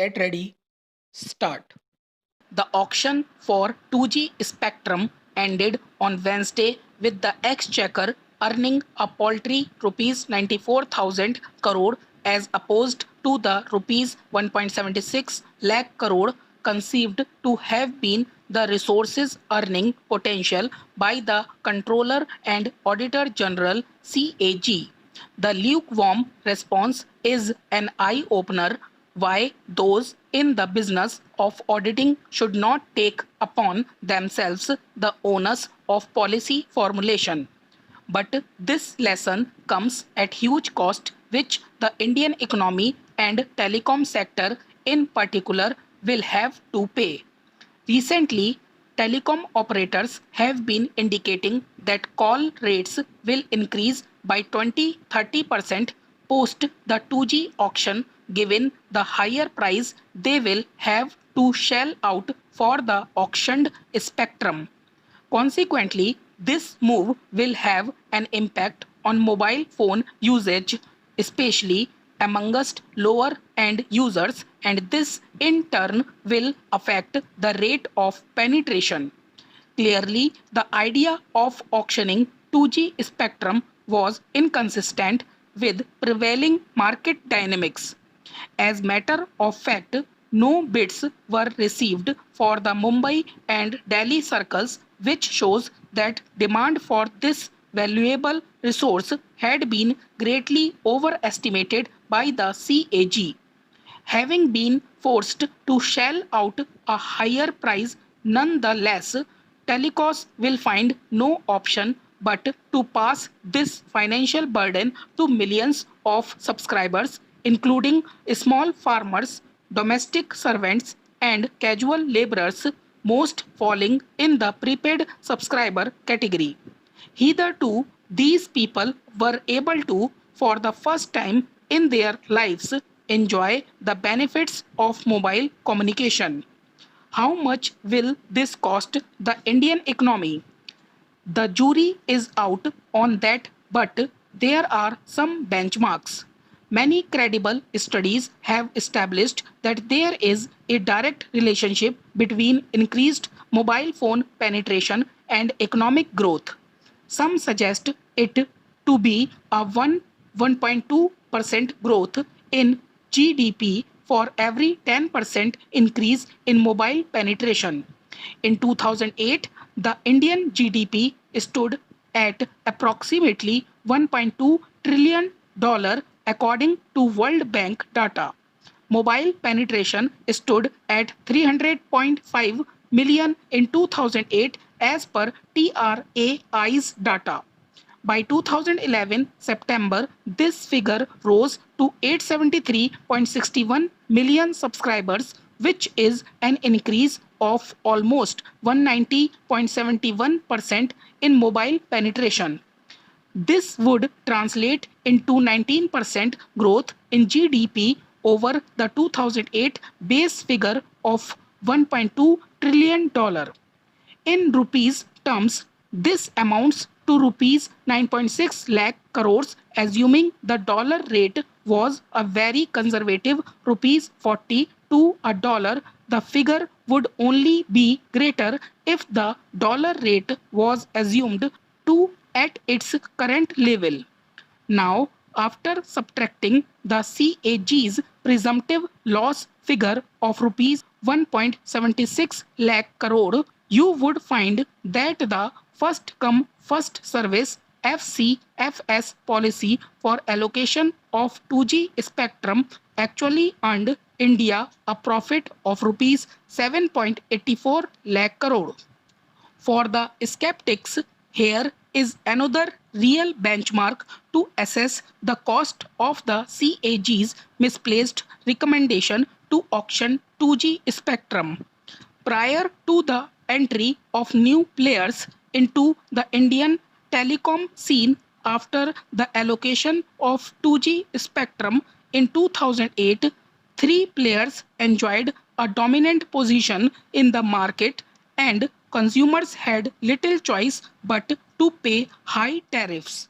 Get ready, start. The auction for 2G spectrum ended on Wednesday with the exchequer earning a paltry rupees 94,000 crore as opposed to the rupees 1.76 lakh crore conceived to have been the resources earning potential by the Controller and Auditor General CAG. The lukewarm response is an eye opener why those in the business of auditing should not take upon themselves the onus of policy formulation. But this lesson comes at huge cost, which the Indian economy and telecom sector in particular will have to pay. Recently, telecom operators have been indicating that call rates will increase by 20-30% post the 2G auction, given the higher price they will have to shell out for the auctioned spectrum. Consequently, this move will have an impact on mobile phone usage, especially amongst lower end users, and this in turn will affect the rate of penetration. Clearly, the idea of auctioning 2G spectrum was inconsistent with prevailing market dynamics. As matter of fact, no bids were received for the Mumbai and Delhi circles, which shows that demand for this valuable resource had been greatly overestimated by the CAG. Having been forced to shell out a higher price, nonetheless, telecos will find no option but to pass this financial burden to millions of subscribers, including small farmers, domestic servants, and casual laborers, most falling in the prepaid subscriber category. Hitherto, these people were able to, for the first time in their lives, enjoy the benefits of mobile communication. How much will this cost the Indian economy? The jury is out on that, but there are some benchmarks. Many credible studies have established that there is a direct relationship between increased mobile phone penetration and economic growth. Some suggest it to be a 1.2% growth in GDP for every 10% increase in mobile penetration. In 2008, the Indian GDP stood at approximately $1.2 trillion according to World Bank data. Mobile penetration stood at 300.5 million in 2008 as per TRAI's data. By 2011 September, this figure rose to 873.61 million subscribers, which is an increase of almost 190.71% in mobile penetration. This would translate into 19% growth in GDP over the 2008 base figure of $1.2 trillion. In rupees terms, this amounts to rupees 9.6 lakh crores, assuming the dollar rate was a very conservative rupees 40 to a dollar. The figure would only be greater if the dollar rate was assumed to at its current level. Now, after subtracting the CAG's presumptive loss figure of rupees 1.76 lakh crore, you would find that the first come first service FCFS policy for allocation of 2G spectrum actually earned India a profit of rupees 7.84 lakh crore. For the skeptics, here is another real benchmark to assess the cost of the CAG's misplaced recommendation to auction 2G spectrum. Prior to the entry of new players into the Indian telecom scene after the allocation of 2G spectrum in 2008, three players enjoyed a dominant position in the market and consumers had little choice but to pay high tariffs.